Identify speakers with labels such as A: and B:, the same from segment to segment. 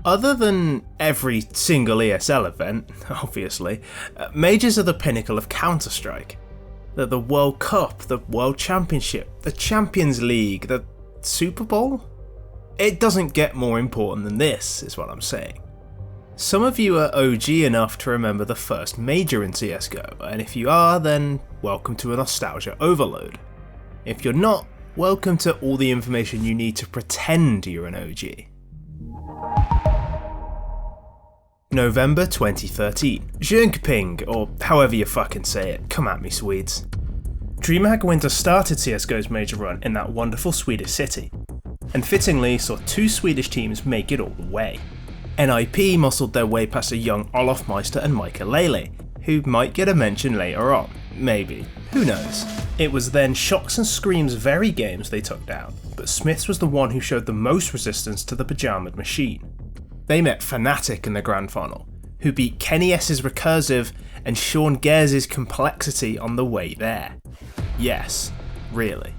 A: Other than every single ESL event, obviously, majors are the pinnacle of Counter-Strike. They're the World Cup, the World Championship, the Champions League, the Super Bowl? It doesn't get more important than this, is what I'm saying. Some of you are OG enough to remember the first major in CSGO, and if you are, then welcome to a nostalgia overload. If you're not, welcome to all the information you need to pretend you're an OG. November 2013. Jönköping, or however you fucking say it, come at me Swedes. DreamHack Winter started CSGO's major run in that wonderful Swedish city, and fittingly saw two Swedish teams make it all the way. NIP muscled their way past a young Olof Meister and Michael, who might get a mention later on, maybe, who knows. It was then Shocks and Scream's very games they took down, but Smiths was the one who showed the most resistance to the Pajamaed machine. They met Fnatic in the grand final, who beat Kenny S's Recursive and Sean Gares' Complexity on the way there. Yes, really.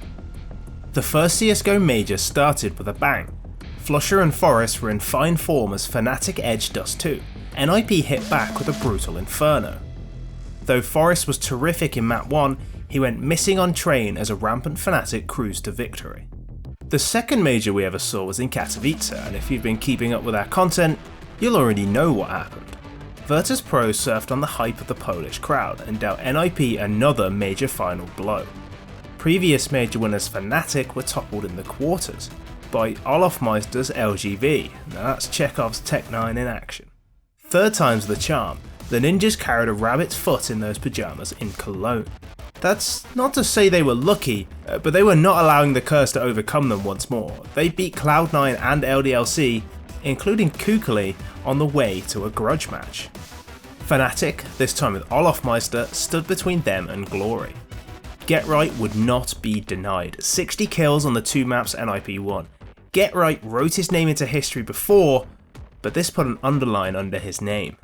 A: The first CSGO major started with a bang. Flusher and Forest were in fine form as Fnatic edged Dust 2, NIP hit back with a brutal Inferno. Though Forest was terrific in map 1, he went missing on train as a rampant Fnatic cruised to victory. The second major we ever saw was in Katowice, and if you've been keeping up with our content, you'll already know what happened. Virtus.pro surfed on the hype of the Polish crowd and dealt NIP another major final blow. Previous major winners Fnatic were toppled in the quarters by Olof Meister's LGV, now that's Chekhov's Tech 9 in action. Third time's the charm, the ninjas carried a rabbit's foot in those pyjamas in Cologne. That's not to say they were lucky, but they were not allowing the curse to overcome them once more. They beat Cloud9 and LDLC, including Kukuli, on the way to a grudge match. Fnatic, this time with Olof Meister, stood between them and glory. Get Right would not be denied. 60 kills on the two maps NIP won. Get Right wrote his name into history before, but this put an underline under his name.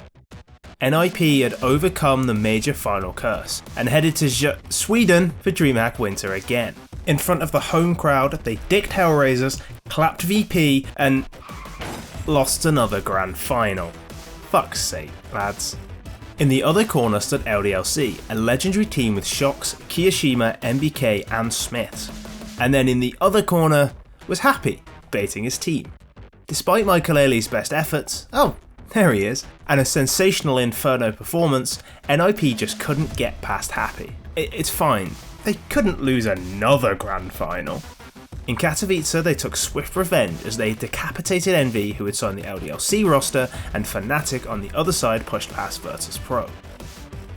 A: NIP had overcome the major final curse and headed to Sweden for DreamHack Winter again. In front of the home crowd, they dicked Hellraisers, clapped VP, and lost another grand final. Fuck's sake, lads. In the other corner stood LDLC, a legendary team with Shocks, Kiyashima, MBK and Smiths. And then in the other corner was Happy, baiting his team. Despite Michael best efforts, there he is, and a sensational Inferno performance, NIP just couldn't get past Happy. It's fine, they couldn't lose another grand final. In Katowice they took swift revenge as they decapitated Envy, who had signed the LDLC roster, and Fnatic on the other side pushed past Virtus.pro.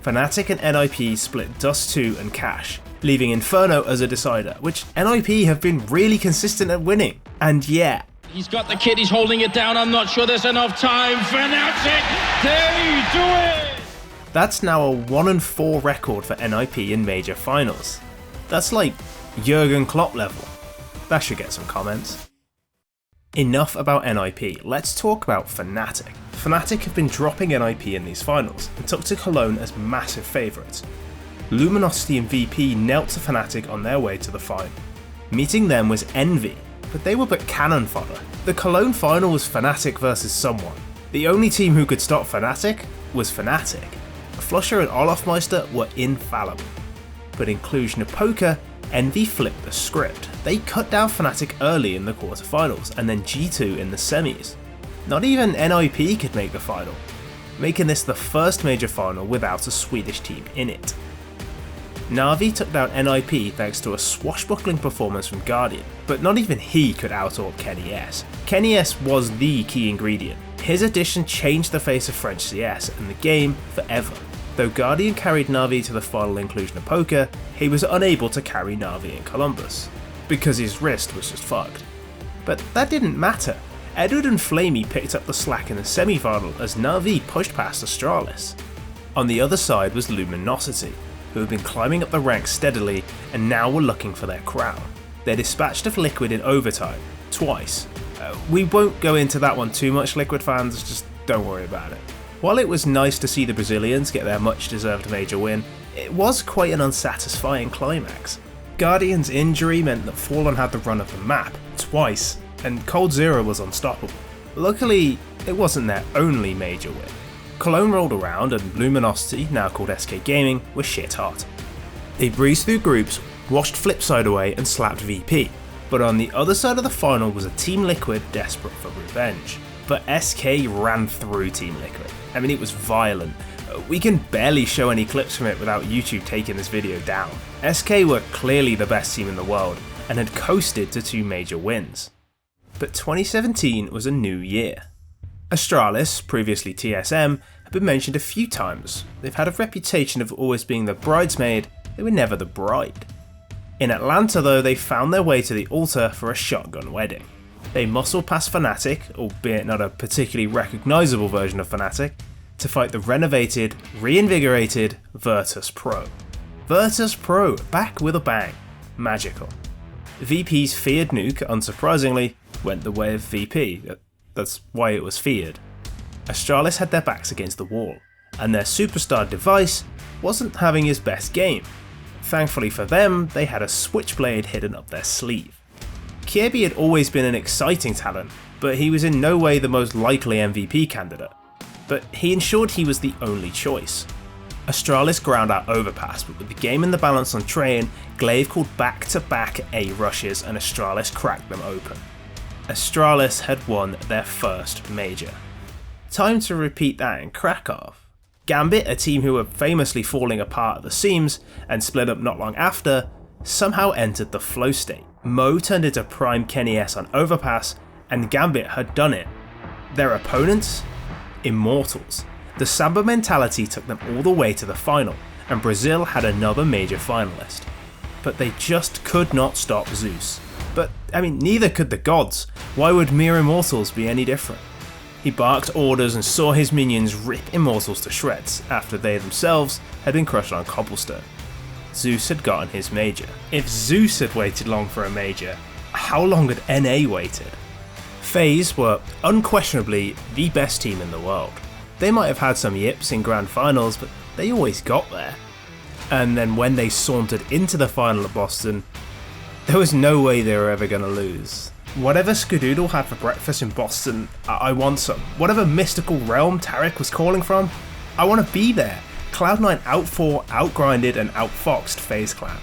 A: Fnatic and NIP split Dust 2 and Cash, leaving Inferno as a decider, which NIP have been really consistent at winning. And yeah,
B: he's got the kid, he's holding it down, I'm not sure there's enough time. Fnatic, they do it!
A: That's now a 1-4 record for NIP in major finals. That's like Jurgen Klopp level. That should get some comments. Enough about NIP, let's talk about Fnatic. Fnatic have been dropping NIP in these finals and took to Cologne as massive favourites. Luminosity and VP knelt to Fnatic on their way to the final. Meeting them was Envy, but they were but cannon fodder. The Cologne final was Fnatic versus someone. The only team who could stop Fnatic was Fnatic. Flusher and Olof Meister were infallible. But in Cluj-Napoca, Envy flipped the script. They cut down Fnatic early in the quarterfinals and then G2 in the semis. Not even NIP could make the final, making this the first major final without a Swedish team in it. Na'Vi took down NIP thanks to a swashbuckling performance from Guardian, but not even he could out-org Kenny S. Kenny S was the key ingredient. His addition changed the face of French CS and the game forever. Though Guardian carried Na'Vi to the final in Cluj-Napoca, he was unable to carry Na'Vi in Columbus, because his wrist was just fucked. But that didn't matter. Edward and Flamey picked up the slack in the semi-final as Na'Vi pushed past Astralis. On the other side was Luminosity, who had been climbing up the ranks steadily and now were looking for their crown. They dispatched of Liquid in overtime, twice. We won't go into that one too much, Liquid fans, just don't worry about it. While it was nice to see the Brazilians get their much deserved major win, it was quite an unsatisfying climax. Guardian's injury meant that Fallen had the run of the map, twice, and Cold Zero was unstoppable. Luckily, it wasn't their only major win. Cologne rolled around and Luminosity, now called SK Gaming, were shit hot. They breezed through groups, washed Flipside away and slapped VP, but on the other side of the final was a Team Liquid desperate for revenge. But SK ran through Team Liquid. I mean, it was violent. We can barely show any clips from it without YouTube taking this video down. SK were clearly the best team in the world and had coasted to 2 major wins. But 2017 was a new year. Astralis, previously TSM, had been mentioned a few times. They've had a reputation of always being the bridesmaid, they were never the bride. In Atlanta though, they found their way to the altar for a shotgun wedding. They muscled past Fnatic, albeit not a particularly recognisable version of Fnatic, to fight the renovated, reinvigorated Virtus Pro. Virtus Pro, back with a bang. Magical. VP's feared nuke, unsurprisingly, went the way of VP. That's why it was feared. Astralis had their backs against the wall, and their superstar Device wasn't having his best game. Thankfully for them, they had a switchblade hidden up their sleeve. Kiebi had always been an exciting talent, but he was in no way the most likely MVP candidate. But he ensured he was the only choice. Astralis ground out Overpass, but with the game in the balance on Train, Glaive called back-to-back A rushes and Astralis cracked them open. Astralis had won their first major. Time to repeat that in Krakow. Gambit, a team who were famously falling apart at the seams and split up not long after, somehow entered the flow state. Mo turned into Prime Kenny S on Overpass, and Gambit had done it. Their opponents? Immortals. The Samba mentality took them all the way to the final, and Brazil had another major finalist. But they just could not stop Zeus. But, I mean, neither could the gods. Why would mere Immortals be any different? He barked orders and saw his minions rip Immortals to shreds, after they themselves had been crushed on cobblestone. Zeus had gotten his major. If Zeus had waited long for a major, how long had NA waited? FaZe were unquestionably the best team in the world. They might have had some yips in grand finals, but they always got there. And then when they sauntered into the final at Boston, there was no way they were ever going to lose. Whatever Skadoodle had for breakfast in Boston, I want some. Whatever mystical realm Tarek was calling from, I want to be there. Cloud9 out-4, out-grinded and out-foxed FaZe Clan.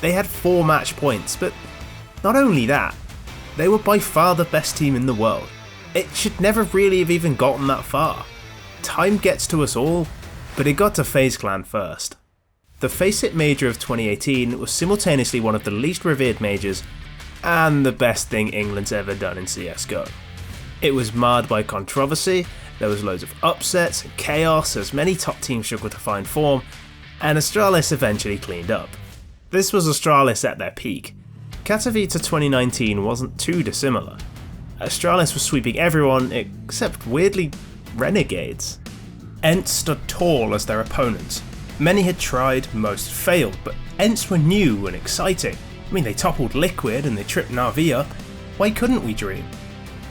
A: They had 4 match points, but not only that, they were by far the best team in the world. It should never really have even gotten that far. Time gets to us all, but it got to FaZe Clan first. The FACEIT Major of 2018 was simultaneously one of the least revered majors and the best thing England's ever done in CSGO. It was marred by controversy, there was loads of upsets and chaos as many top teams struggled to find form, and Astralis eventually cleaned up. This was Astralis at their peak. Katowice 2019 wasn't too dissimilar. Astralis was sweeping everyone except, weirdly, Renegades. ENT stood tall as their opponents. Many had tried, most failed, but ENTs were new and exciting. I mean, they toppled Liquid and they tripped Na'Vi up. Why couldn't we dream?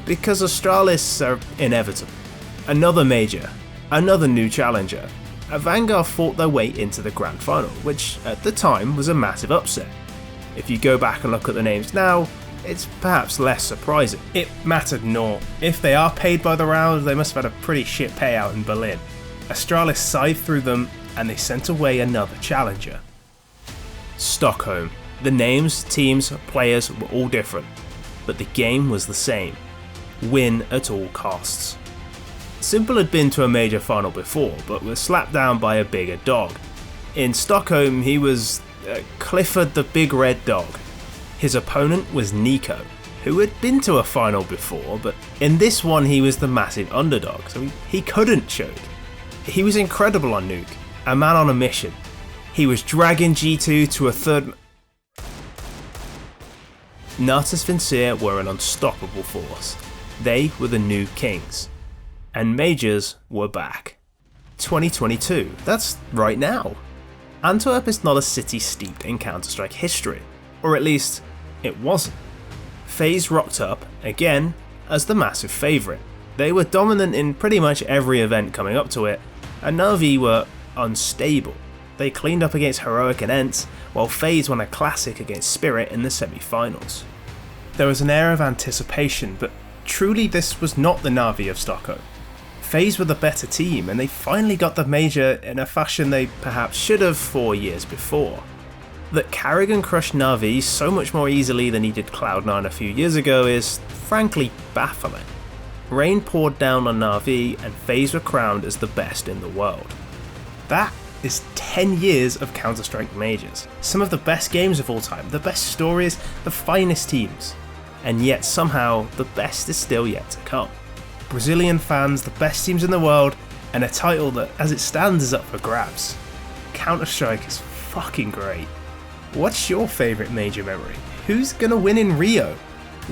A: Because Astralis are inevitable. Another major, another new challenger. Vanguard fought their way into the grand final, which at the time was a massive upset. If you go back and look at the names now, it's perhaps less surprising. It mattered naught. If they are paid by the round, they must have had a pretty shit payout in Berlin. Astralis scythed through them and they sent away another challenger. Stockholm. The names, teams, players were all different, but the game was the same. Win at all costs. Simple had been to a major final before, but was slapped down by a bigger dog. In Stockholm, he was Clifford the Big Red Dog. His opponent was Nico, who had been to a final before, but in this one he was the massive underdog, so he couldn't choke. He was incredible on Nuke, a man on a mission. He was dragging G2 to a third. Natus Vincere were an unstoppable force. They were the new kings. And majors were back. 2022, that's right now. Antwerp is not a city steeped in Counter-Strike history, or at least, it wasn't. FaZe rocked up, again, as the massive favourite. They were dominant in pretty much every event coming up to it, and Na'Vi were unstable. They cleaned up against Heroic and ENT, while FaZe won a classic against Spirit in the semi-finals. There was an air of anticipation, but truly this was not the Na'Vi of Stockholm. FaZe were the better team, and they finally got the major in a fashion they perhaps should have 4 years before. That Karrigan crushed Na'Vi so much more easily than he did Cloud9 a few years ago is frankly baffling. Rain poured down on Na'Vi and FaZe were crowned as the best in the world. That is 10 years of Counter-Strike majors, some of the best games of all time, the best stories, the finest teams, and yet somehow the best is still yet to come. Brazilian fans, the best teams in the world, and a title that as it stands is up for grabs. Counter-Strike is fucking great. What's your favourite major memory? Who's gonna win in Rio?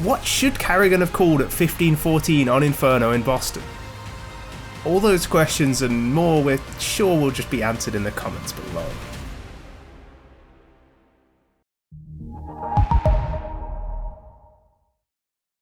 A: What should Karrigan have called at 15-14 on Inferno in Boston? All those questions and more we're sure will just be answered in the comments below.